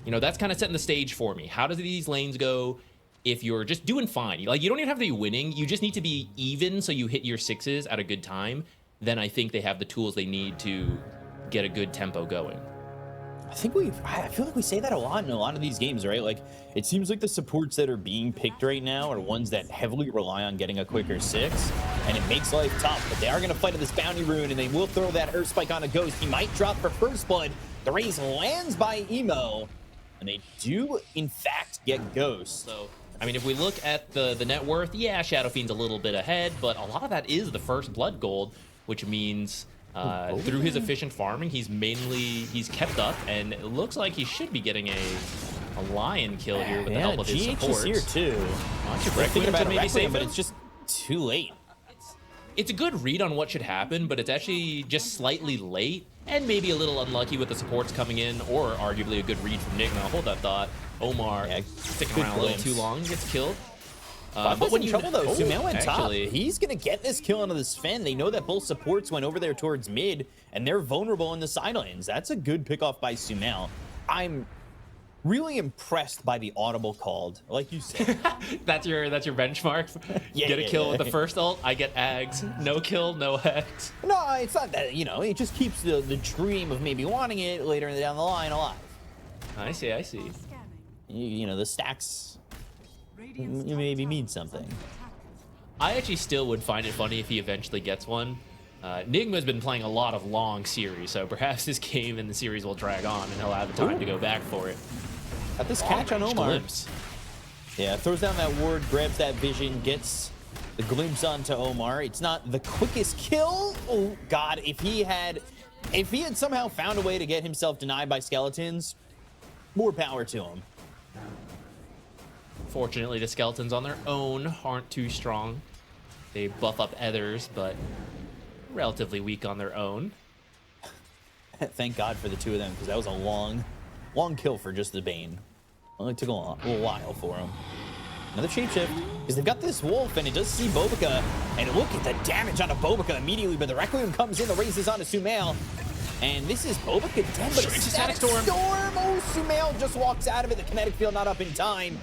you know, that's kind of setting the stage for me. How does these lanes go if you're just doing fine? Like, you don't even have to be winning. You just need to be even so you hit your sixes at a good time. Then I think they have the tools they need to get a good tempo going. I feel like we say that a lot in a lot of these games, right? Like, it seems like the supports that are being picked right now are ones that heavily rely on getting a quicker 6, and it makes life tough. But they are going to fight at this bounty rune, and they will throw that Earth Spike on a Ghost. He might drop for first blood. The raise lands by Emo, and they do, in fact, get Ghost. So, I mean, if we look at the net worth, yeah, Shadow Fiend's a little bit ahead, but a lot of that is the first blood gold, which means through his efficient farming, he's kept up, and it looks like he should be getting a lion kill here with the help of his supports. Is here too. Thinking about maybe save him, but it's just too late. It's a good read on what should happen, but it's actually just slightly late and maybe a little unlucky with the supports coming in, or arguably a good read from NIGMA. Hold that thought. Omar sticking around a little too long, gets killed. But when you trouble though, Sumail went top. He's gonna get this kill onto the Sven. They know that both supports went over there towards mid, and they're vulnerable in the side lanes. That's a good pick off by Sumail. I'm really impressed by the audible called, like you said. that's your benchmark. Get a kill with the first ult. I get Ags. No kill, no Hex. No, it's not that. You know, it just keeps the dream of maybe wanting it later down the line alive. I see. You know, the stacks maybe mean something. I actually still would find it funny if he eventually gets one. NIGMA's been playing a lot of long series, so perhaps this game and the series will drag on and he'll have the time to go back for it. Got this catch on Omar. Glimpse. Yeah, throws down that ward, grabs that vision, gets the glimpse onto Omar. It's not the quickest kill. Oh God, if he had somehow found a way to get himself denied by skeletons, more power to him. Fortunately, the skeletons on their own aren't too strong. They buff up others, but relatively weak on their own. Thank God for the two of them, because that was a long kill for just the Bane. Only took a little while for him. Another shapeshift, because they've got this wolf, and it does see Bobika, and look at the damage onto Bobika immediately, but the Requiem comes in, the raises onto Sumail, and this is Bobika dead, but a static storm! Oh, Sumail just walks out of it, the kinetic field not up in time.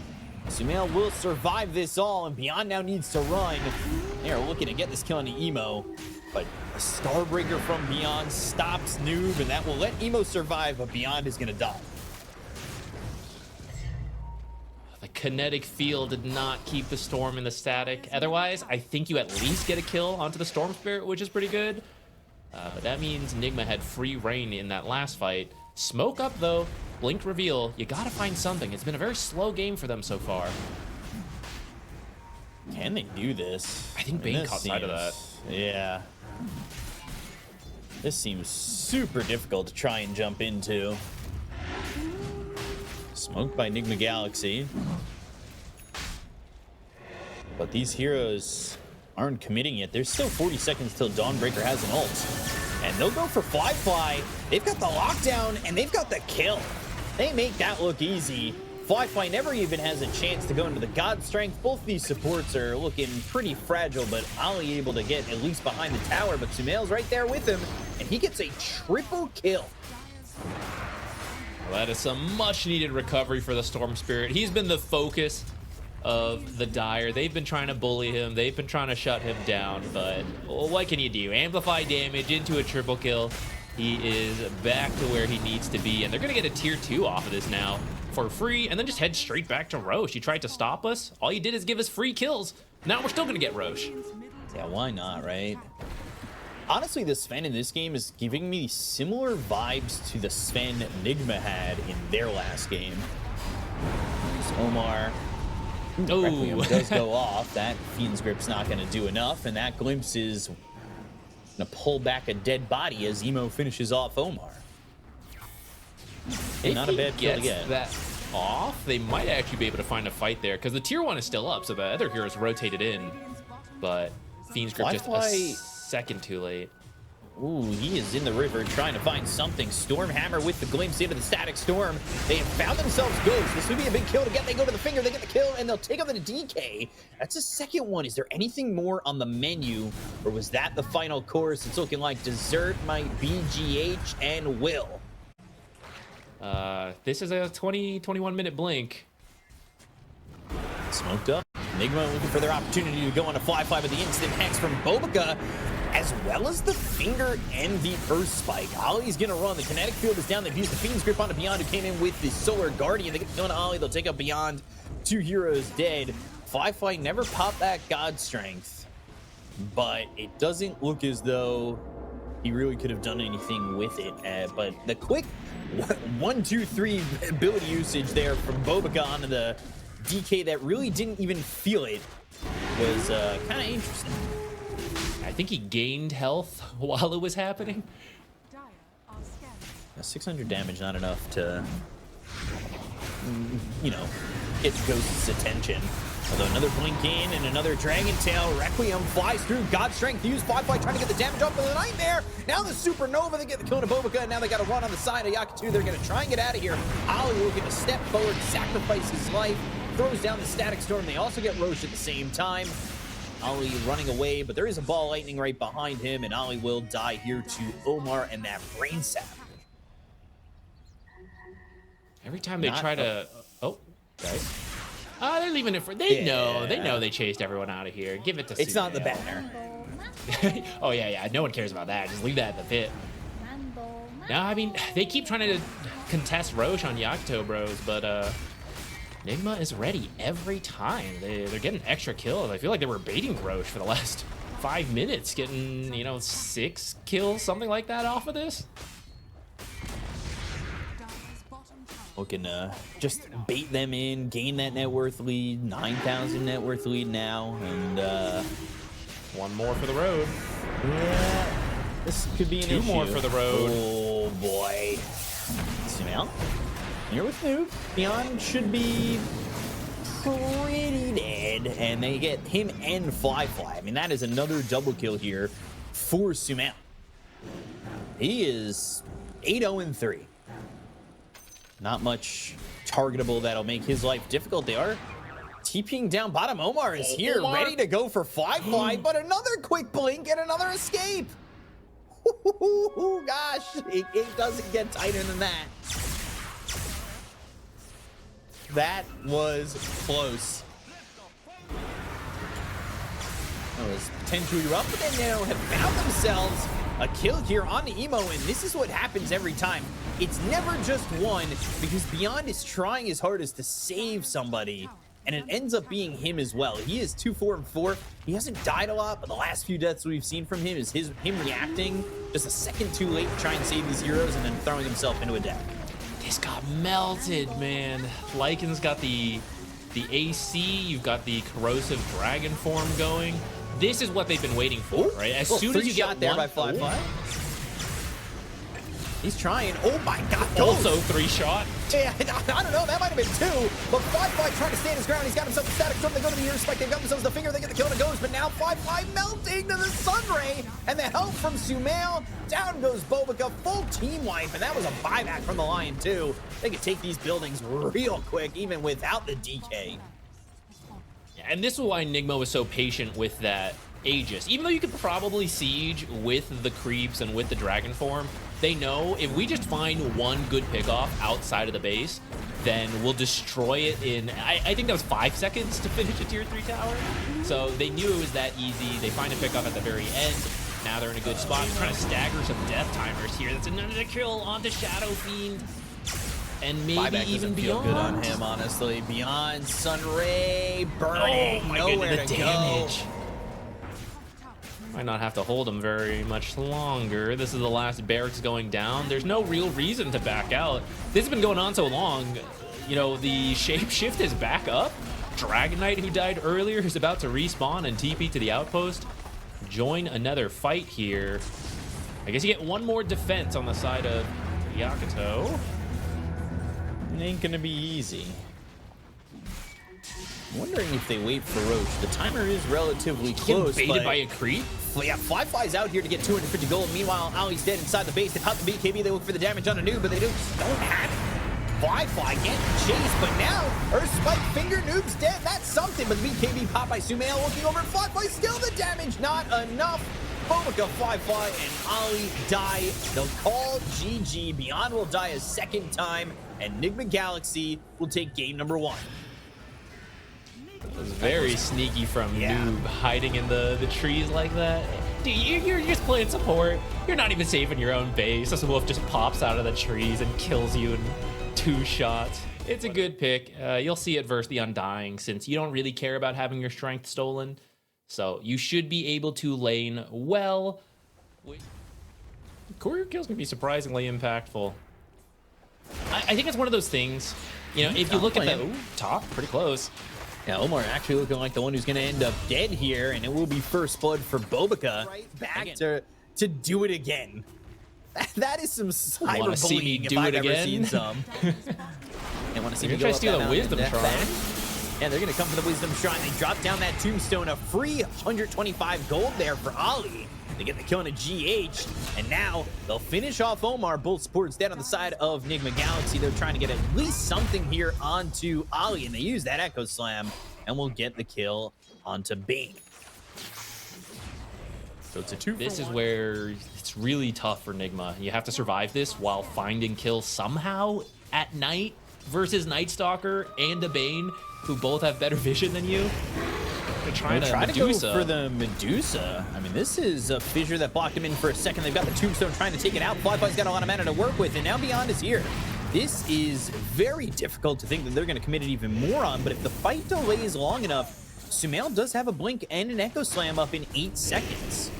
Sumail will survive this all, and Beyond now needs to run. They're looking to get this kill on the Emo, but a Starbreaker from Beyond stops Noob, and that will let Emo survive, but Beyond is going to die. The kinetic field did not keep the Storm in the static. Otherwise, I think you at least get a kill onto the Storm Spirit, which is pretty good. But that means NIGMA had free reign in that last fight. Smoke up, though. Blink reveal. You gotta find something. It's been a very slow game for them so far. Can they do this? I think Bane caught sight of that. Yeah. This seems super difficult to try and jump into. Smoked by NIGMA Galaxy. But these heroes aren't committing yet. There's still 40 seconds till Dawnbreaker has an ult. And they'll go for Fly. They've got the lockdown, and they've got the kill. They make that look easy. Fly never even has a chance to go into the God Strength. Both these supports are looking pretty fragile, but Ali able to get at least behind the tower. But Sumail's right there with him, and he gets a triple kill. Well, that is some much-needed recovery for the Storm Spirit. He's been the focus of the Dire. They've been trying to bully him. They've been trying to shut him down, but well, what can you do? Amplify damage into a triple kill. He is back to where he needs to be, and they're going to get a tier 2 off of this now for free, and then just head straight back to Rosh. You tried to stop us. All you did is give us free kills. Now we're still going to get Rosh. Yeah, why not, right? Honestly, the Sven in this game is giving me similar vibes to the Sven NIGMA had in their last game. There's Omar. Oh, Requiem does go off. That Fiend's Grip's not going to do enough, and that glimpse is going to pull back a dead body as Emo finishes off Omar. Not a bad kill to get. That off, they might actually be able to find a fight there, because the tier 1 is still up, so the other heroes rotated in, but Fiend's Grip just a second too late. Ooh, he is in the river trying to find something. Stormhammer with the glimpse into the static storm. They have found themselves Ghost. This would be a big kill to get. They go to the finger, they get the kill, and they'll take out the DK. That's a second one. Is there anything more on the menu, or was that the final course? It's looking like dessert might be GH and Will. This is a 21 minute blink. Smoked up. NIGMA looking for their opportunity to go on a fly-fly with the instant hex from Bobika, as well as the finger and the Earth Spike. Ollie's gonna run. The kinetic field is down. They've used the Fiend's Grip onto Beyond, who came in with the Solar Guardian. They get the kill on Ollie. They'll take out Beyond. 2 heroes dead. Fly never popped that God Strength, but it doesn't look as though he really could have done anything with it. But the quick 1, 2, 3 ability usage there from Bobika onto the DK that really didn't even feel it was kind of interesting. I think he gained health while it was happening. 600 damage, not enough to, you know, get Ghost's attention. Although another blink in and another Dragon Tail. Requiem flies through. God Strength used. Fly trying to get the damage off of the Nightmare. Now the Supernova, they get the kill to Bobika, and now they got to run on the side of Yakutou. They're going to try and get out of here. Ollie looking to step forward, sacrifice his life, throws down the Static Storm. They also get Roshan at the same time. Ollie running away, but there is a ball lightning right behind him, and Ollie will die here to Omar and that Brain Sap. Every time they try to... Oh, guys. They're leaving it for... They know they chased everyone out of here. Give it to It's not the banner. Oh, yeah. No one cares about that. Just leave that in the pit. No, I mean, they keep trying to contest Roche on Yakutou Bros, but NIGMA is ready every time. They're getting extra kills. I feel like they were baiting Roche for the last 5 minutes, getting, you know, 6 kills, something like that off of this. Looking to just bait them in, gain that net worth lead, 9,000 net worth lead now, and one more for the road. Yeah, this could be an issue. 2 more for the road. Oh boy. Sumail, here with Noob. Beyond should be pretty dead, and they get him and Fly. I mean, that is another double kill here for Sumail. He is 8-0-3. Not much targetable that'll make his life difficult. They are TPing down bottom. Omar is here, ready to go for Fly, but another quick blink and another escape. Ooh, gosh, it doesn't get tighter than that. That was close. That was potentially rough, but they now have found themselves a kill here on the Emo, and this is what happens every time. It's never just one, because Beyond is trying his hardest to save somebody, and it ends up being him as well. He is 2-4-4. He hasn't died a lot, but the last few deaths we've seen from him is him reacting just a second too late to try and save these heroes and then throwing himself into a death. This got melted, man. Lycan's got the AC, you've got the corrosive dragon form going. This is what they've been waiting for, right? As soon as you get there one, by Fly. He's trying. Oh my God! Also 3-shot. Yeah, I don't know. That might have been 2. But Fly trying to stand his ground. He's got himself a Static Storm. They go to the Earth Spike. They've got themselves the finger. They get the kill and it goes. But now Fly melting to the Sun Ray, and the help from Sumail. Down goes Bobika. Full team wipe, and that was a buyback from the Lion too. They could take these buildings real quick, even without the DK. And this is why NIGMA was so patient with that Aegis. Even though you could probably siege with the creeps and with the dragon form, they know if we just find one good pickoff outside of the base, then we'll destroy it in, I think that was 5 seconds to finish a tier 3 tower. So they knew it was that easy. They find a pickoff at the very end. Now they're in a good spot. They're trying to stagger some death timers here. That's another kill onto Shadow Fiend. And maybe even Beyond. Feel good on him, honestly. Beyond, Sunray, burning, nowhere to damage. Might not have to hold him very much longer. This is the last barracks going down. There's no real reason to back out. This has been going on so long. You know, the shapeshift is back up. Dragon Knight, who died earlier, is about to respawn and TP to the outpost. Join another fight here. I guess you get one more defense on the side of Yakutou. It ain't gonna be easy. I'm wondering if they wait for Roche. The timer is relatively close. Baited by a creep? Yeah, Fly's out here to get 250 gold. Meanwhile, Ollie's dead inside the base. They pop the BKB. They look for the damage on a Noob, but they don't have it. Fly can't chase, but now Earth Spike Finger Noob's dead. That's something, but the BKB popped by Sumail looking over at Fly. Still the damage, not enough. Bkop fly, and Ollie die. They'll call GG. Beyond will die a second time, and NIGMA Galaxy will take game number 1. It was very sneaky from Noob, hiding in the trees like that. Dude, you're just playing support. You're not even saving your own base. This wolf just pops out of the trees and kills you in 2 shots. It's a good pick. You'll see it versus the Undying, since you don't really care about having your strength stolen. So you should be able to lane well. Courier kills can be surprisingly impactful. I think it's one of those things, you know, if you look at the top, pretty close. Yeah, Omar actually looking like the one who's going to end up dead here, and it will be first blood for Bkop. Back to do it again. That is some cyberbullying if I've ever seen some. They want to see me try to steal a wisdom shrine. Yeah, they're going to come for the wisdom shrine. They drop down that tombstone, a free 125 gold there for Ollie. They get the kill on a GH, and now they'll finish off Omar. Both supports dead on the side of NIGMA Galaxy. They're trying to get at least something here onto Ollie, and they use that Echo Slam, and we'll get the kill onto Bane. So it's a 2 for 1. This is where it's really tough for NIGMA. You have to survive this while finding kills somehow at night versus Night Stalker and a Bane, who both have better vision than you. Try to go for the Medusa. I mean, this is a fissure that blocked him in for a second. They've got the tombstone trying to take it out. Flyfly's got a lot of mana to work with, and now Beyond is here. This is very difficult to think that they're going to commit it even more on, but if the fight delays long enough, Sumail does have a blink and an Echo Slam up in 8 seconds.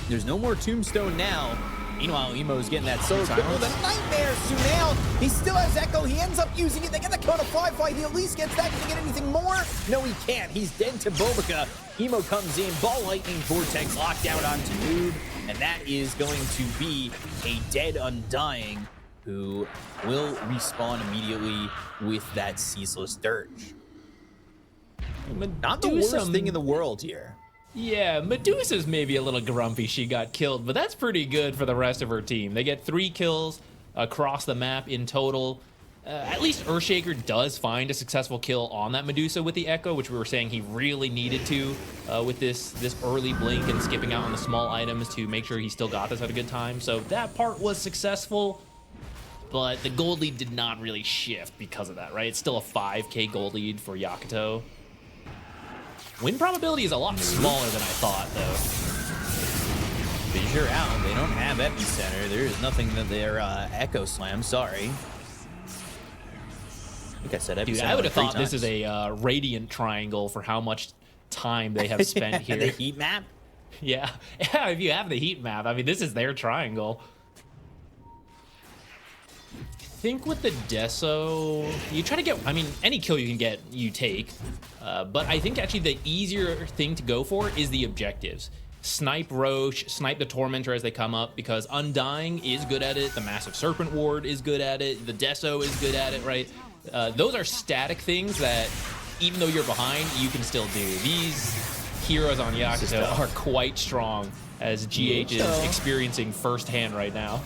There's no more tombstone now. Meanwhile, Emo's getting that solo kill with a nightmare. Sumail, he still has Echo. He ends up using it. They get the kill to Flyfly. He at least gets that. Can he get anything more? No, he can't. He's dead to Bkop. Emo comes in. Ball Lightning Vortex locked out onto Noob. And that is going to be a dead Undying who will respawn immediately with that Ceaseless Dirge. Not the worst thing in the world here. Yeah, Medusa's maybe a little grumpy she got killed, but that's pretty good for the rest of her team. They get 3 kills across the map in total. At least Earthshaker does find a successful kill on that Medusa with the Echo, which we were saying he really needed to with this early blink and skipping out on the small items to make sure he still got this at a good time. So that part was successful, but the gold lead did not really shift because of that, right? It's still a 5k gold lead for Yakutou. Win probability is a lot smaller than I thought, though. Fissure out. They don't have Epicenter. There is nothing that they're Echo Slam. Sorry. I think I said Epicenter. Dude, I would have thought this is a Radiant Triangle for how much time they have spent here. The heat map? Yeah. Yeah, if you have the heat map, I mean, this is their triangle. I think with the Deso, you try to get, I mean, any kill you can get, you take. But I think actually the easier thing to go for is the objectives. Snipe Roche, snipe the Tormentor as they come up, because Undying is good at it. The Massive Serpent Ward is good at it. The Deso is good at it, right? Those are static things that, even though you're behind, you can still do. These heroes on Yakutou are quite strong, as GH is experiencing firsthand right now.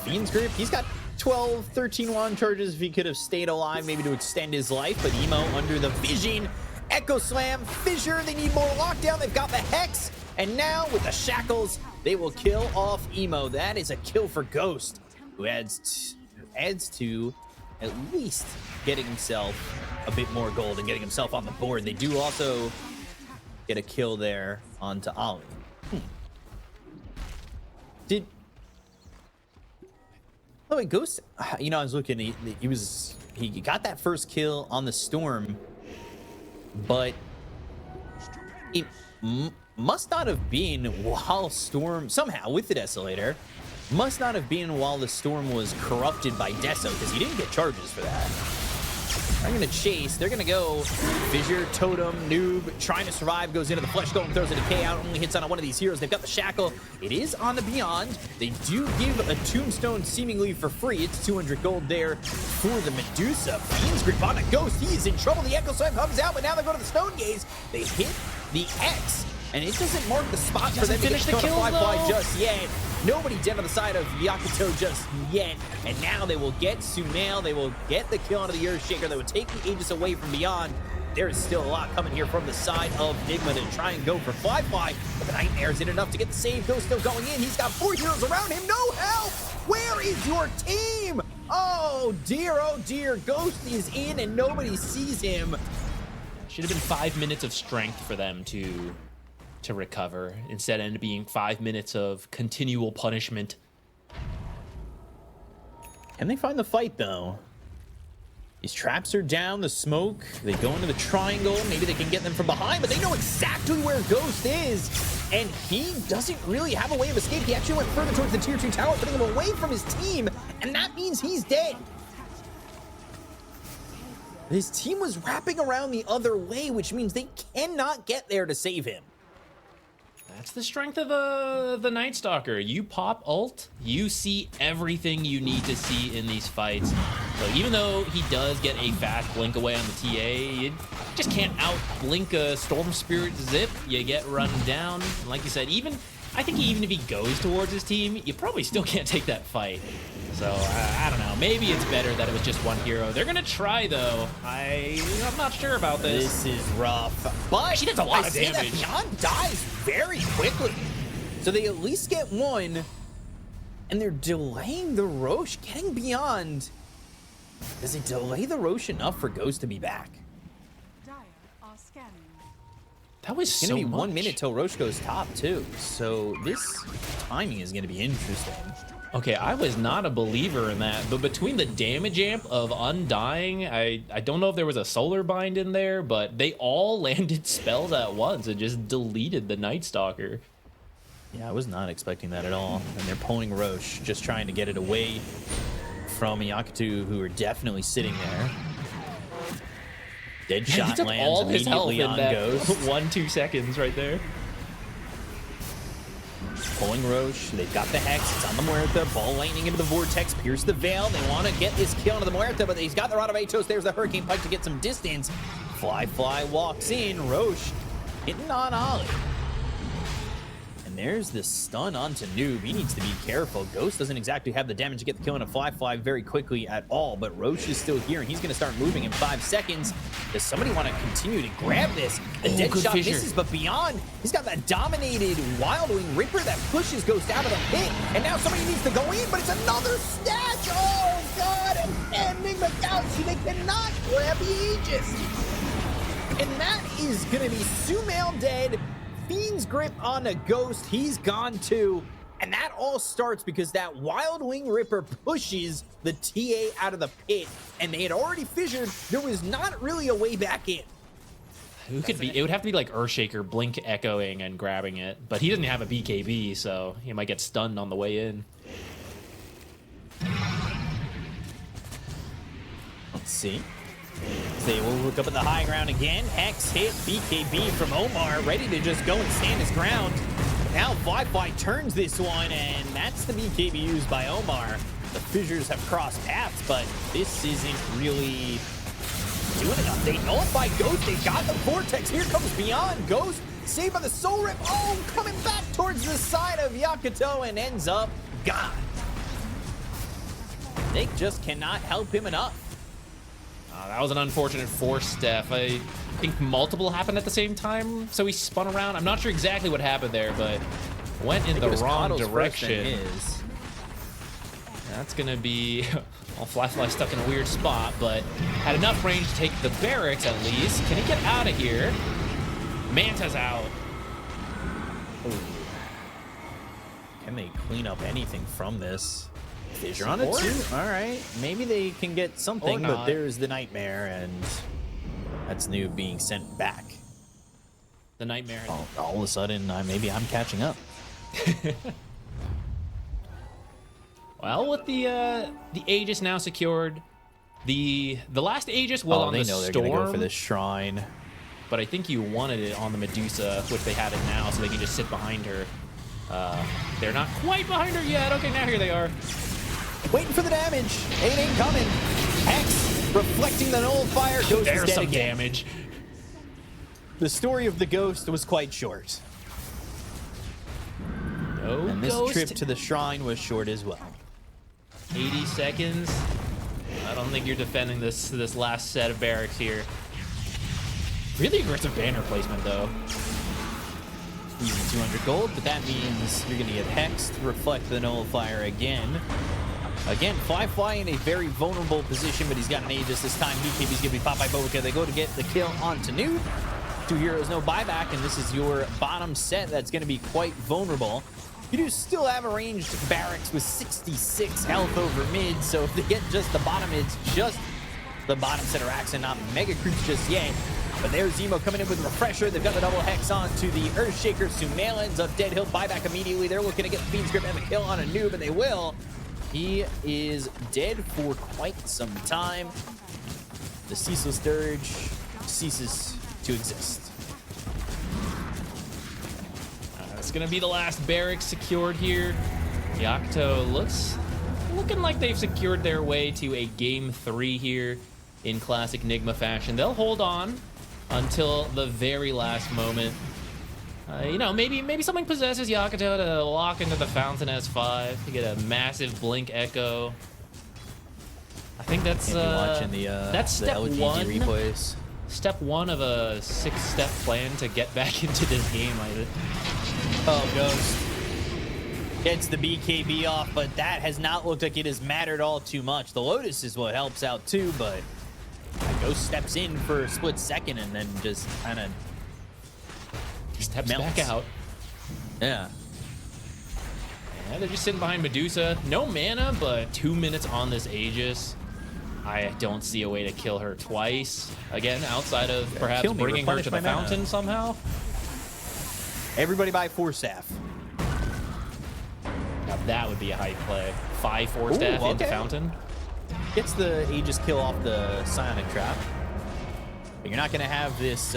Fiend's Grip, he's got 12, 13 wand charges if he could have stayed alive, maybe to extend his life, but Emo under the vision. Echo Slam, Fissure, they need more lockdown. They've got the Hex, and now with the Shackles, they will kill off Emo. That is a kill for Ghost, who adds to at least getting himself a bit more gold and getting himself on the board. They do also get a kill there onto Ollie. Oh, wait, Ghost, you know, I was looking, he got that first kill on the Storm, but it must not have been while Storm, somehow with the Desolator, must not have been while the Storm was corrupted by Deso, because he didn't get charges for that. They're going to chase. They're going to go Fissure, Totem, Noob, trying to survive, goes into the Flesh Golem, throws a Decay out, only hits on one of these heroes. They've got the Shackle. It is on the Beyond. They do give a Tombstone seemingly for free. It's 200 gold there for the Medusa. Fiend's Grip on a Ghost. He is in trouble. The Echo Slam comes out, but now they go to the Stone Gaze. They hit the X, and it doesn't mark the spot for them to finish the kill just yet. Nobody dead on the side of Yakutou just yet. And now they will get Sumail. They will get the kill onto the Earthshaker. They will take the Aegis away from Beyond. there is still a lot coming here from the side of NIGMA to try and go for Fly. But the Nightmare isn't enough to get the save. Ghost still going in. He's got 4 heroes around him. No help! Where is your team? Oh dear, Ghost is in and nobody sees him. Should have been 5 minutes of strength for them to recover. Instead, it ended up being 5 minutes of continual punishment. Can they find the fight, though? These traps are down, the smoke. They go into the triangle. Maybe they can get them from behind, but they know exactly where Ghost is. And he doesn't really have a way of escape. He actually went further towards the tier 2 tower, putting him away from his team. And that means he's dead. His team was wrapping around the other way, which means they cannot get there to save him. That's the strength of the Night Stalker. You pop ult, you see everything you need to see in these fights. So even though he does get a fast blink away on the TA, you just can't out blink a Storm Spirit Zip. You get run down. And like you said, I think even if he goes towards his team, you probably still can't take that fight. So I don't know. Maybe it's better that it was just one hero. They're gonna try though. I'm not sure about this. This is rough, but she does a lot of damage. Beyond dies very quickly, so they at least get one, and they're delaying the Rosh getting Beyond. Does it delay the Rosh enough for Ghost to be back? That was It's so gonna be much. 1 minute till Rosh goes top too, so this timing is gonna be interesting. Okay, I was not a believer in that, but between the damage amp of Undying, I don't know if there was a solar bind in there, but they all landed spells at once and just deleted the Night Stalker. Yeah, I was not expecting that at all. And they're pulling Rosh, just trying to get it away from Yakutou, who are definitely sitting there. Dead He shot took lands all his health immediately in on that Ghost. 1-2 seconds right there. Pulling Rosh, they've got the Hex, it's on the Muerta, ball lightning into the Vortex, pierce the Veil, they want to get this kill onto the Muerta, but he's got the Rod of Atos, there's the Hurricane Pike to get some distance. Fly walks in, Rosh hitting on Ollie. And there's the stun onto Noob. He needs to be careful. Ghost doesn't exactly have the damage to get the kill on a Fly very quickly at all, but Rosh is still here, and he's going to start moving in 5 seconds. Does somebody want to continue to grab this? The dead shot misses, but Beyond, he's got that dominated Wild Wing Ripper that pushes Ghost out of the pit, and now somebody needs to go in, but it's another snatch! Oh, God! And NIGMA Galaxy, they cannot grab the Aegis! And that is going to be Sumail dead. Fiend's grip on a Ghost, he's gone too. And that all starts because that Wild Wing Ripper pushes the TA out of the pit, and they had already fissured. There was not really a way back in. Who could be? It would have to be like Earthshaker blink echoing and grabbing it, but he doesn't have a BKB, so he might get stunned on the way in. Let's see. They will look up at the high ground again. Hex hit, BKB from Omar, ready to just go and stand his ground. Now Fly turns this one, and that's the BKB used by Omar. The fissures have crossed paths, but this isn't really doing enough. They nullify Ghost, they got the Vortex. Here comes Beyond. Ghost saved by the Soul Rip. Oh, coming back towards the side of Yakutou and ends up gone. They just cannot help him enough. That was an unfortunate force step. I think multiple happened at the same time, so he spun around. I'm not sure exactly what happened there, but went in the wrong direction. That's gonna be Fly stuck in a weird spot, but had enough range to take the barracks at least. Can he get out of here? Manta's out. Ooh. Can they clean up anything from this? Fissure on a 2. All right, maybe they can get something, but there's the Nightmare, and that's Noob being sent back. The Nightmare. All of a sudden, maybe I'm catching up. Well, with the Aegis now secured, the last Aegis was on the Storm. They're gonna go for this Shrine, but I think you wanted it on the Medusa, which they have it now, so they can just sit behind her. They're not quite behind her yet. Okay, now here they are. Waiting for the damage. It ain't coming. Hex reflecting the nullifier. Ghost There's is dead some again. damage. The story of the Ghost was quite short. No And this Ghost. trip to the Shrine was short as well. 80 seconds. I don't think you're defending this last set of barracks here. Really aggressive banner placement, though. Easy 200 gold, but that means you're going to get hexed, reflect the nullifier again. Again, Fly in a very vulnerable position, but he's got an Aegis this time. BKB's going to be popped by Bkop. They go to get the kill onto Noob. 2 heroes, no buyback, and this is your bottom set that's going to be quite vulnerable. You do still have a ranged barracks with 66 health over mid, so if they get just the bottom, it's just the bottom set of racks and not mega creeps just yet. But there's Zemo coming in with a refresher. They've got the double hex on to the Earthshaker. Sumail ends up dead. He'll buy back immediately. They're looking to get the Fiend's Grip and the kill on a Noob, and they will. He is dead for quite some time. The Ceaseless Dirge ceases to exist. It's going to be the last barracks secured here. Yakutou looking like they've secured their way to a game 3 here in classic NIGMA fashion. They'll hold on until the very last moment. You know, maybe something possesses Yakutou to lock into the Fountain S5 to get a massive blink echo. I think that's watching that's step LGG 1 replays. Step 1 of a 6-step plan to get back into this game. Oh, Ghost gets the BKB off, but that has not looked like it has mattered all too much. The Lotus is what helps out too, but Ghost steps in for a split second and then just kind of steps melts back out. Yeah. Yeah, they're just sitting behind Medusa. No mana, but 2 minutes on this Aegis. I don't see a way to kill her twice. Again, outside of perhaps bringing her to the fountain somehow. Everybody buy 4 staff. Now that would be a hype play. 5 4 staff into fountain. Gets the Aegis kill off the Psionic Trap. But you're not going to have this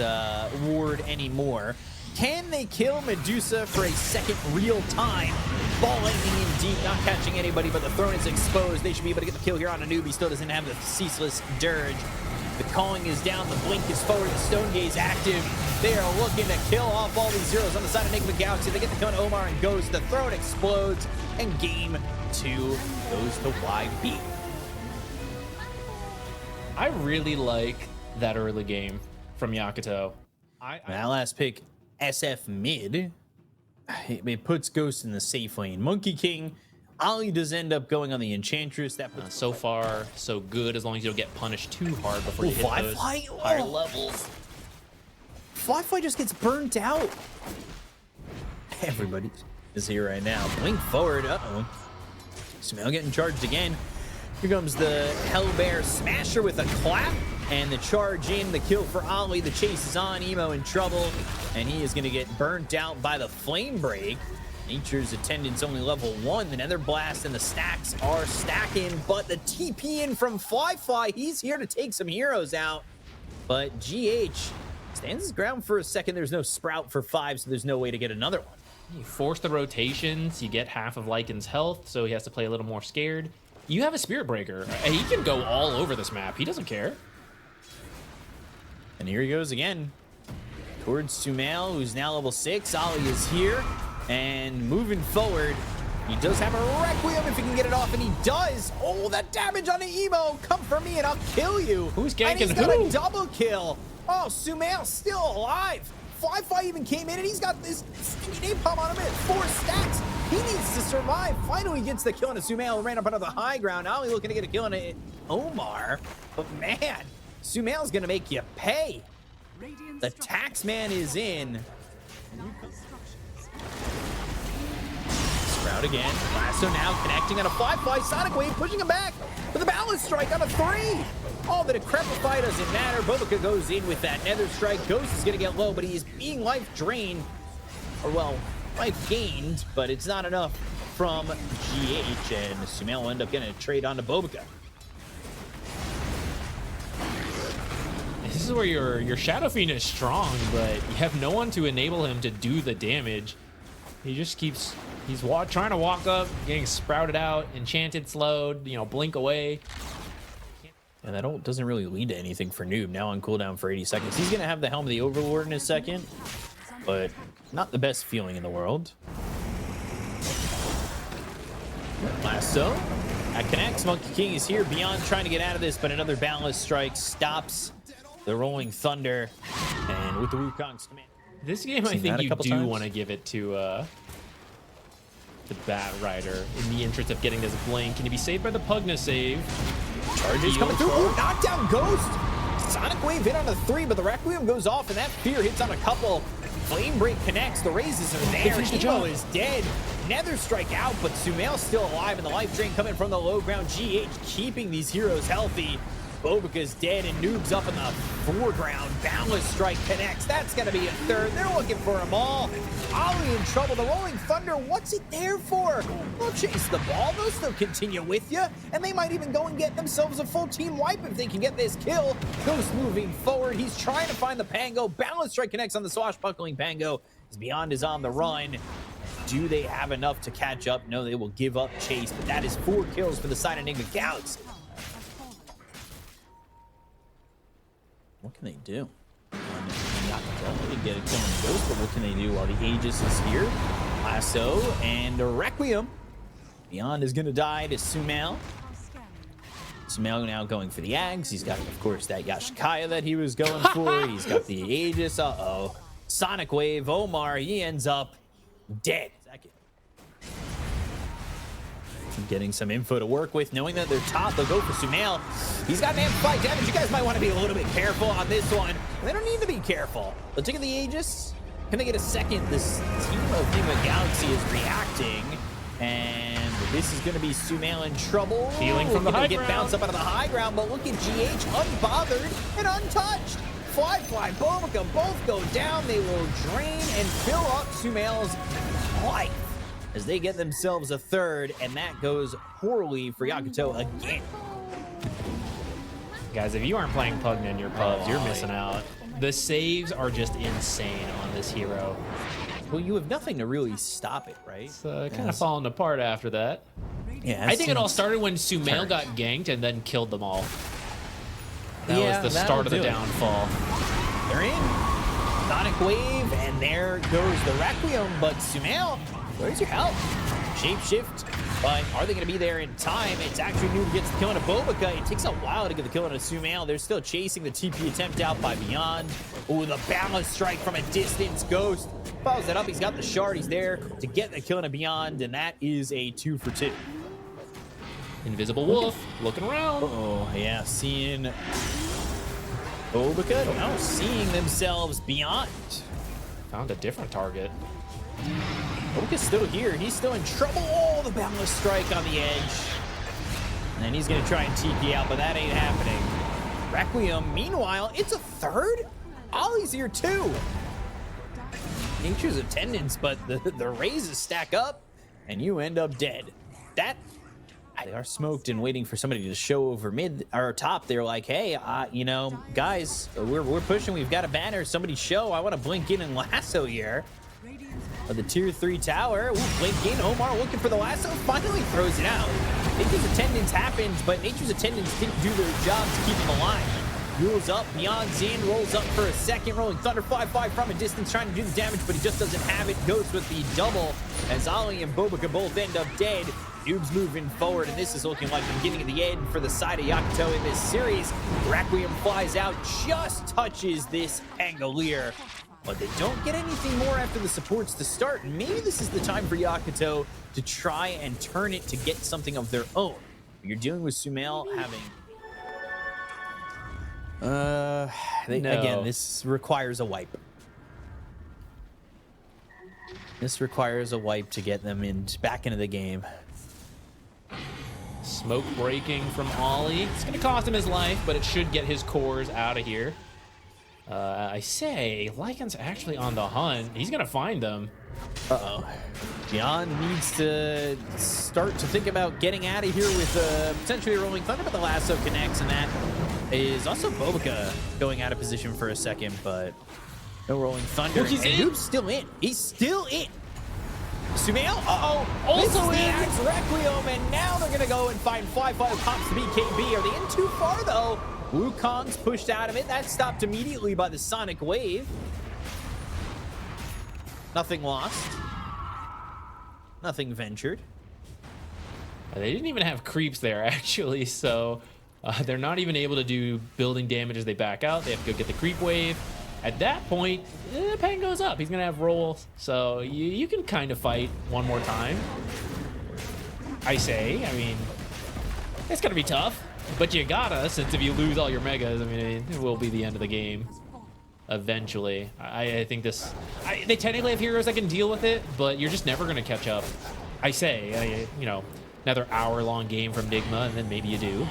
ward anymore. Can they kill Medusa for a second real time? Ball lightning in deep, not catching anybody, but the throne is exposed. They should be able to get the kill here on a Noob. He still doesn't have the Ceaseless Dirge. The calling is down, the blink is forward, the Stone Gaze active. They are looking to kill off all these zeros on the side of NIGMA Galaxy. They get the kill on Omar and goes. The throne explodes, and game 2 goes to YB. I really like that early game from Yakutou. That last pick, SF mid, it puts Ghost in the safe lane. Monkey King, Ollie does end up going on the Enchantress. That puts so far, so good, as long as you don't get punished too hard before you hit those higher levels. Fly just gets burnt out. Everybody is here right now. Blink forward. Uh-oh. Sumail getting charged again. Here comes the Hellbear Smasher with a clap. And the charge in, the kill for Ollie. The chase is on. Emo in trouble. And he is going to get burnt out by the Flame Break. Nature's Attendant's only level 1. The Nether Blast and the stacks are stacking. But the TP in from Fly, he's here to take some heroes out. But GH stands his ground for a second. There's no Sprout for 5, so there's no way to get another one. You force the rotations. You get half of Lycan's health, so he has to play a little more scared. You have a Spirit Breaker. He can go all over this map. He doesn't care. And here he goes again towards Sumail, who's now level 6. Ollie is here and moving forward. He does have a Requiem if he can get it off, and he does. Oh, that damage on the Emo. Come for me and I'll kill you. Who's ganking and he's who? got a double kill. Oh, Sumail still alive. Fly even came in and he's got this stinky napalm on him at 4 stacks. He needs to survive. Finally gets the kill on a Sumail, ran up onto the high ground. Ollie looking to get a kill on a Omar. But man, Sumail's gonna make you pay. The Taxman is in. Sprout again. Lasso now connecting on a Fly. Sonic Wave pushing him back with a Balance Strike on a 3. Oh, the Decrepify doesn't matter. Bobika goes in with that Nether Strike. Ghost is gonna get low, but he's being life drained. Or well, life gained, but it's not enough from GH, and Sumail will end up getting a trade onto Bobika. This is where your Shadow Fiend is strong, but you have no one to enable him to do the damage. He just keeps, trying to walk up, getting sprouted out, enchanted, slowed, you know, blink away. And that ult doesn't really lead to anything for Noob. Now on cooldown for 80 seconds. He's gonna have the Helm of the Overlord in a second, but not the best feeling in the world. Lasso. That connects. Monkey King is here. Beyond trying to get out of this, but another Boundless Strike stops the Rolling Thunder, and with the Wukong's command. This game, I Seen think that a you couple do times. want to give it to the Bat Rider in the interest of getting this blink. Can he be saved by the Pugna save? Charges coming through. Ooh, knockdown Ghost. Sonic Wave hit on a 3, but the Requiem goes off, and that Fear hits on a couple. Flame Break connects. The raises are there. Emo is dead. Nether Strike out, but Sumail's still alive, and the life drain coming from the low ground. GH keeping these heroes healthy. Bobika's dead, and Noob's up in the foreground. Boundless Strike connects. That's going to be a third. They're looking for them all. Ollie in trouble. The Rolling Thunder, what's it there for? They'll chase the ball. They'll still continue with you, and they might even go and get themselves a full team wipe if they can get this kill. Ghost moving forward. He's trying to find the Pango. Boundless Strike connects on the swashbuckling Pango. His Beyond is on the run. Do they have enough to catch up? No, they will give up chase, but that is 4 kills for the side of NIGMA Galaxy. What can they do? They didn't get a kill on the Ghost, but what can they do while the Aegis is here? Lasso and a Requiem. Beyond is going to die to Sumail. Sumail now going for the Ags. He's got, of course, that Yashikaya that he was going for. He's got the Aegis. Uh-oh. Sonic Wave. Omar, he ends up dead. Getting some info to work with, knowing that they're top. They'll go for Sumail. He's got an amplified damage. You guys might want to be a little bit careful on this one. They don't need to be careful. They'll take the Aegis. Can they get a second? This team of NIGMA Galaxy is reacting, and this is going to be Sumail in trouble. Healing from the high get ground. bounced up out of the high ground, but look at GH unbothered and untouched. Fly, Bobika both go down. They will drain and fill up Sumail's life as they get themselves a third, and that goes poorly for Yakutou again. Guys, if you aren't playing Pugna in your pubs, you're missing out. The saves are just insane on this hero. Well, you have nothing to really stop it, right? It's kind of falling apart after that. Yeah, I think it all started when Sumail got ganked and then killed them all. That Yeah, was the that'll start of the do it. downfall. They're in. Sonic Wave, and there goes the Requiem, but Sumail, where's your help? Shapeshift, but are they going to be there in time? It's actually Noob gets the kill on a Bobika. It takes a while to get the kill on a Sumail. They're still chasing the TP attempt out by Beyond. Ooh, the Boundless Strike from a distance. Ghost follows that up. He's got the shard. He's there to get the kill on a Beyond, and that is a 2 for 2. Invisible Wolf looking around. Oh, yeah, seeing Bobika now seeing themselves Beyond. Found a different target. Bobika's still here. He's still in trouble. Oh, the Boundless Strike on the edge. And he's going to try and TP out, but that ain't happening. Requiem, meanwhile, it's a third? Ollie's here too. Nature's attendance, but the raises stack up, and you end up dead. That, they are smoked and waiting for somebody to show over mid or top. They're like, hey, you know, guys, we're pushing. We've got a banner. Somebody show. I want to blink in and lasso here. But the tier 3 tower, blink in. Omar looking for the lasso, finally throws it out. Nature's attendance happens, but Nature's attendance didn't do their job to keep him alive. Rules up, Beyond's in, rolls up for a second, rolling Thunder 5-5 from a distance, trying to do the damage, but he just doesn't have it. Goes with the double, as Ollie and Bobika both end up dead. Noob's moving forward, and this is looking like the beginning of the end for the side of Yakutou in this series. Requiem flies out, just touches this Pangolier, but they don't get anything more after the supports to start. Maybe this is the time for Yakutou to try and turn it to get something of their own. You're dealing with Sumail having... Again, this requires a wipe. This requires a wipe to get them back into the game. Smoke breaking from Ollie. It's going to cost him his life, but it should get his cores out of here. I say, Lycan's actually on the hunt. He's going to find them. Uh-oh. Beyond needs to start to think about getting out of here with potentially a Rolling Thunder, but the lasso connects, and that is also Bobika going out of position for a second, but no Rolling Thunder. Look, he's in. Noob's still in. He's still in. Sumail, Also in. in. Requiem, and now they're going to go and find 5-5 pops the BKB. Are they in too far, though? Wukong's pushed out of it. That stopped immediately by the Sonic Wave. Nothing lost. Nothing ventured. They didn't even have creeps there, actually, so They're not even able to do building damage as they back out. They have to go get the creep wave. At that point, Peng goes up. He's going to have rolls. So you can kind of fight one more time. I say. I mean, it's going to be tough. But you gotta, since if you lose all your megas, I mean, it will be the end of the game. Eventually. I think this... they technically have heroes that can deal with it, but you're just never going to catch up. I say, you know, another hour-long game from NIGMA, and then maybe you do.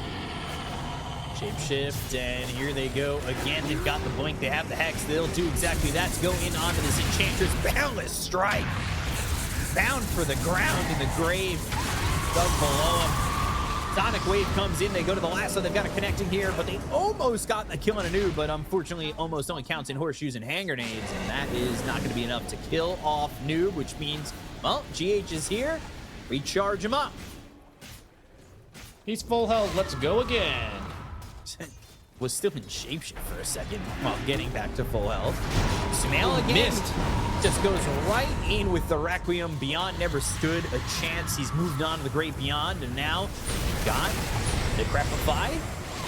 Shapeshift, and here they go again. They've got the blink, they have the hex. They'll do exactly that to go in onto this Enchantress. Boundless strike. Bound for the ground in the grave. Dug below him. Sonic Wave comes in, they go to the lasso, they've got a connecting here, but they almost got a kill on a noob, but unfortunately almost only counts in horseshoes and hand grenades, and that is not going to be enough to kill off noob, which means, well, GH is here, recharge him up. He's full health, let's go again. Was still in shapeshift for a second while getting back to full health. Sumail again missed. Just goes right in with the Requiem. Beyond never stood a chance. He's moved on to the Great Beyond, and now got the Crepify.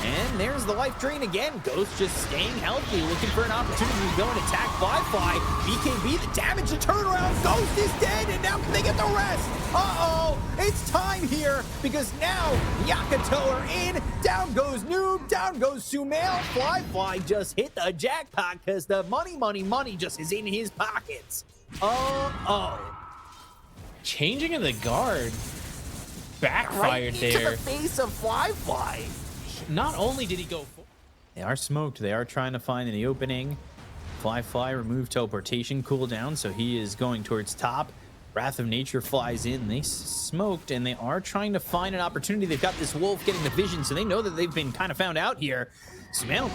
And there's the life drain again. Ghost just staying healthy, looking for an opportunity to go and attack Firefly. BKB, the damage, the turnaround. Ghost is dead, and now can they get the rest? Uh-oh, it's time here, because now Yakutou are in. Down goes Noob, down goes Sumail. Firefly just hit the jackpot, because the money just is in his pockets. Uh-oh. Changing of the guard backfired right there. Into the face of Firefly. Not only did he go for... They are smoked. They are trying to find the opening. Fly remove teleportation cooldown, so he is going towards top. Wrath of Nature flies in. They smoked, and they are trying to find an opportunity. They've got this wolf getting the vision, so they know that they've been kind of found out here. Sumail,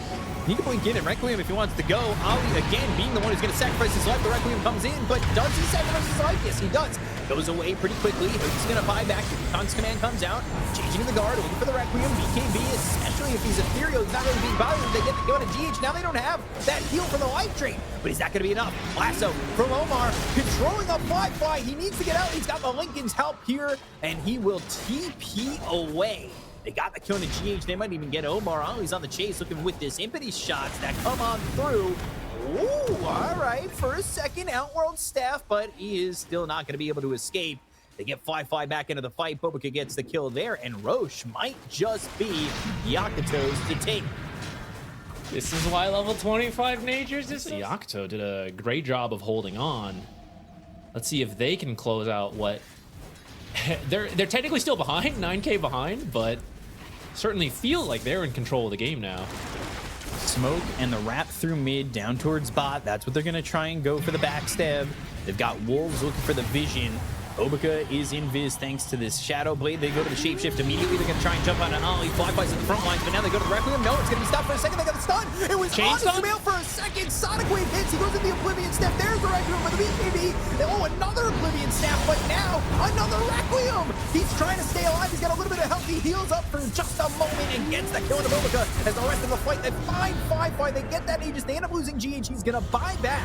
he can blink in and Requiem if he wants to go. Ali, again, being the one who's going to sacrifice his life. The Requiem comes in, but does he sacrifice his life? Yes, he does. Goes away pretty quickly. He's going to buy back. Kong's command comes out. Changing the guard, looking for the Requiem. BKB, especially if he's Ethereal, he's not really being bothered. They get to go to GH. Now they don't have that heal from the life drain. But is that going to be enough? Lasso from Omar, controlling up Firefly. He needs to get out. He's got the Lincoln's help here, and he will TP away. They got the kill in the GH. They might even get Omar. Ollie's on the chase, looking with this impetus shots that come on through. Ooh, all right. For a second, Outworld staff, but he is still not going to be able to escape. They get Fly back into the fight. Bobika gets the kill there, and Roche might just be Yakutou's to take. This is why level 25 natures is... Yakutou did a great job of holding on. Let's see if they can close out what... they're technically still behind, 9k behind, but certainly feel like they're in control of the game now. Smoke and the wrap through mid down towards bot. That's what they're going to try and go for the backstab. They've got Wolves looking for the vision. Bobika is in Viz thanks to this Shadow Blade. They go to the Shapeshift immediately. They're going to try and jump on an Ollie. Flyflies at the front lines, but now they go to the Requiem. No, it's going to be stopped for a second. They got the stun. It was Chain on Sumail for a second. Sonic Wave hits. He goes in the Oblivion Step. There's the Requiem with the BKB. Oh, another Oblivion Snap, but now another Requiem. He's trying to stay alive. He's got a little bit of health. He heals up for just a moment and gets the kill into Bobika. As the rest of the fight, they find Firefly. They get that Aegis. They end up losing GH. He's going to buy back.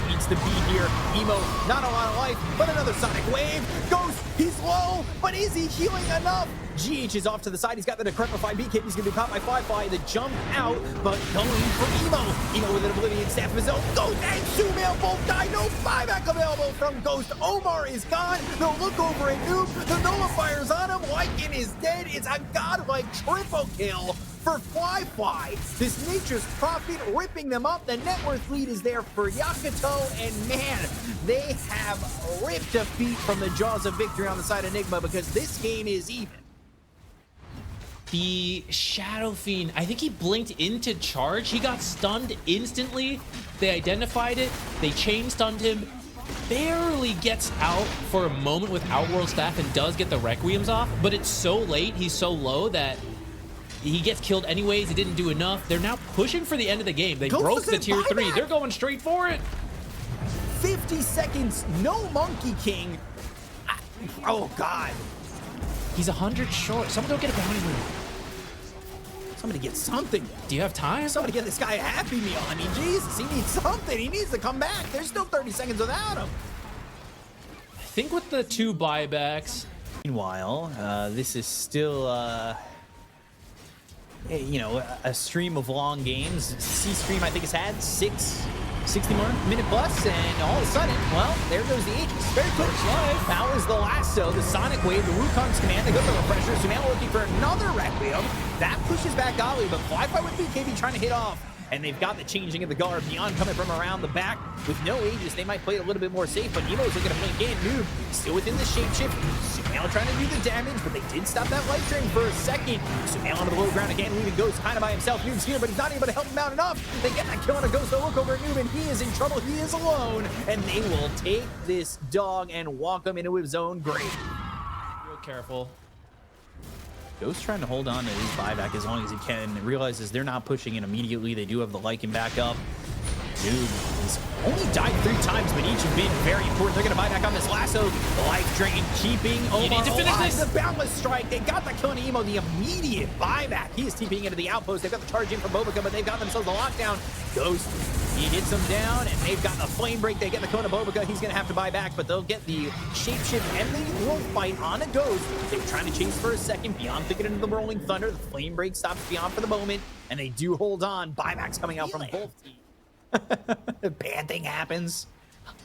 He needs to be here. Emo, not a lot of life, but another Sonic Wave. Ghost, he's low, but is he healing enough? GH is off to the side. He's got the decrepified BKB. He's going to be caught by Firefly. The jump out, but going for Emo. Emo with an Oblivion Staff of his own. Ghost and Sumail both die. No buyback available from Ghost. Omar is gone. They'll look over at Noob. The Nullifier's on him. Lycan is dead. It's a godlike triple kill for Fly. This Nature's Prophet ripping them up. The net worth lead is there for Yakutou, and man, they have ripped defeat from the jaws of victory on the side of NIGMA, because this game is even. The Shadow Fiend, I think he blinked into charge. He got stunned instantly. They identified it. They chain stunned him. Barely gets out for a moment with Outworld Staff and does get the Requiems off, but it's so late. He's so low that he gets killed anyways. He didn't do enough. They're now pushing for the end of the game. They broke the tier 3. They're going straight for it. 50 seconds, no Monkey King. Oh, God. He's 100 short. Someone don't get a bounty move. Somebody get something. Do you have time? Somebody get this guy a Happy Meal. I mean, Jesus, he needs something. He needs to come back. There's still 30 seconds without him. I think with the 2 buybacks. Meanwhile, this is still you know, a stream of long games. C-Stream, I think, has had 60-minute plus, and all of a sudden, well, there goes the Aegis. Very quick. That was the lasso, the Sonic Wave, the Wukong's command. They go for the pressure. Sumail looking for another Requiem. That pushes back Ali, but Fly with BKB trying to hit off. And they've got the changing of the guard. Beyond coming from around the back with no Aegis. They might play it a little bit more safe, but Nemo's looking to blink in. Noob still within the shapeshift. Sumail trying to do the damage, but they did stop that life drain for a second. Sumail onto the low ground again, leaving Ghost kind of by himself. Noob's here, but he's not able to help him out enough. They get that kill on a Ghost. They'll look over at Noob, and he is in trouble. He is alone, and they will take this dog and walk him into his own grave. Real careful. Ghost trying to hold on to his buyback as long as he can. Realizes they're not pushing in immediately. They do have the Lycan back up. Noob has only died 3 times, but each have been very important. They're going to buy back on this lasso. Life drain keeping Omar need to finish alive. this. The boundless strike. They got the kill on Emo. The immediate buyback. He is TPing into the outpost. They've got the charge in from Bobika, but they've got themselves a lockdown. Ghost, he hits them down, and they've got the flame break. They get the Kona Bobika. He's going to have to buy back, but they'll get the shapeshift and the wolf fight on a Ghost. They were trying to chase for a second. Beyond thinking into the rolling thunder. The flame break stops Beyond for the moment, and they do hold on. Buybacks coming out from both teams. Bad thing happens.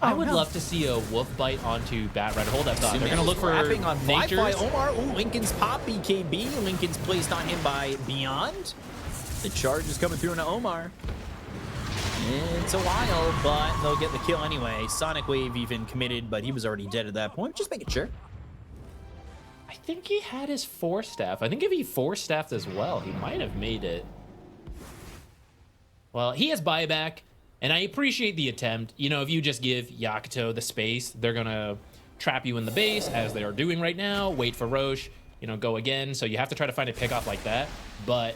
I would love to see a wolf bite onto Bat Rider. Hold that thought. They're going to look for wrapping on natures. Omar. Ooh, Lincoln's pop BKB. Lincoln's placed on him by Beyond. The charge is coming through into Omar. It's a while, but they'll get the kill anyway. Sonic Wave even committed, but he was already dead at that point. Just making sure. I think he had his 4-staff. I think if he 4-staffed as well, he might have made it. Well, he has buyback, and I appreciate the attempt. You know, if you just give Yakutou the space, they're going to trap you in the base, as they are doing right now, wait for Roche, you know, go again. So you have to try to find a pickoff like that. But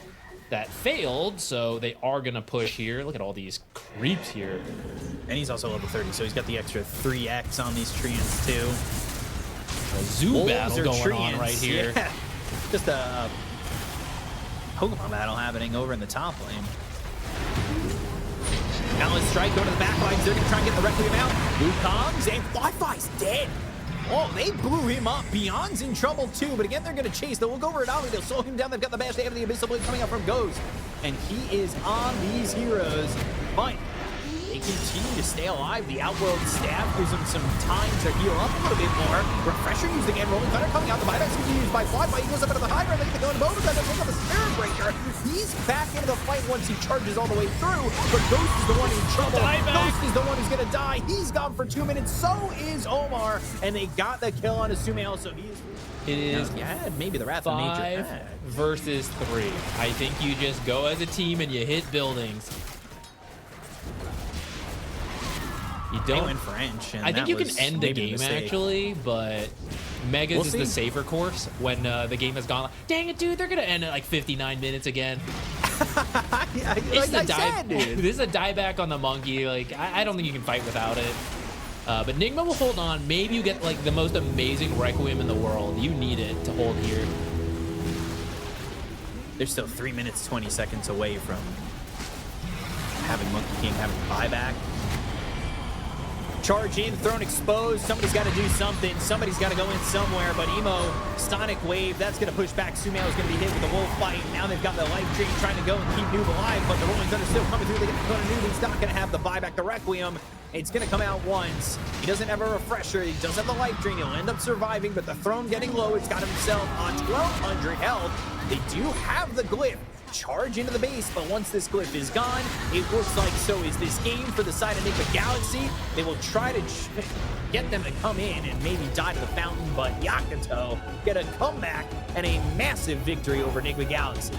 that failed, so they are going to push here. Look at all these creeps here. And he's also level 30, so he's got the extra 3x on these treants, too. A zoo battle going on right here. Yeah. Just a Pokemon battle happening over in the top lane. Now let's strike, go to the back lines. They're going to try and get the Requiem out. Wukong's and Wi-Fi's dead. Oh, they blew him up. Beyond's in trouble too, but again, they're going to chase. They'll look over at Ali. They'll slow him down. They've got the bash. They have the Abyssal Blade coming out from Ghost. And he is on these heroes. But they continue to stay alive. The Outworld staff gives them some time to heal up a little bit more. Refresher used again. Rolling Thunder coming out. The buyback's going to be used by Fly. He goes up into the high ground. They get the going to Then they pick up the Spirit Breaker. He's back into the fight once he charges all the way through. But Ghost is the one in trouble. Ghost is the one who's going to die. He's gone for 2 minutes. So is Omar. And they got the kill on Sumail. So he is... It is maybe the Wrath of Nature. 5 versus 3. I think you just go as a team and you hit buildings. You don't win French. I think you can end the game actually, but Megas is the safer course when the game has gone. Dang it, dude! They're gonna end at like 59 minutes again. Yeah, This is a dieback on the monkey. Like I don't think you can fight without it. But NIGMA will hold on. Maybe you get like the most amazing Requiem in the world. You need it to hold here. They're still 3 minutes 20 seconds away from having Monkey King having buyback. Charge in, throne exposed. Somebody's got to do something. Somebody's got to go in somewhere. But Emo, Sonic Wave, that's going to push back. Sumail is going to be hit with the wolf fight. Now they've got the life drain trying to go and keep Noob alive. But the Rolling Thunder still coming through. They get the Noob. He's not going to have the buyback. The Requiem, it's going to come out once. He doesn't have a refresher. He does have the life drain. He'll end up surviving. But the throne getting low. It's got himself on 1,200 health. They do have the glyph. Charge into the base, but once this glyph is gone, it looks like so is this game for the side of NIGMA Galaxy. They will try to get them to come in and maybe die to the fountain, but Yakutou get a comeback and a massive victory over NIGMA Galaxy.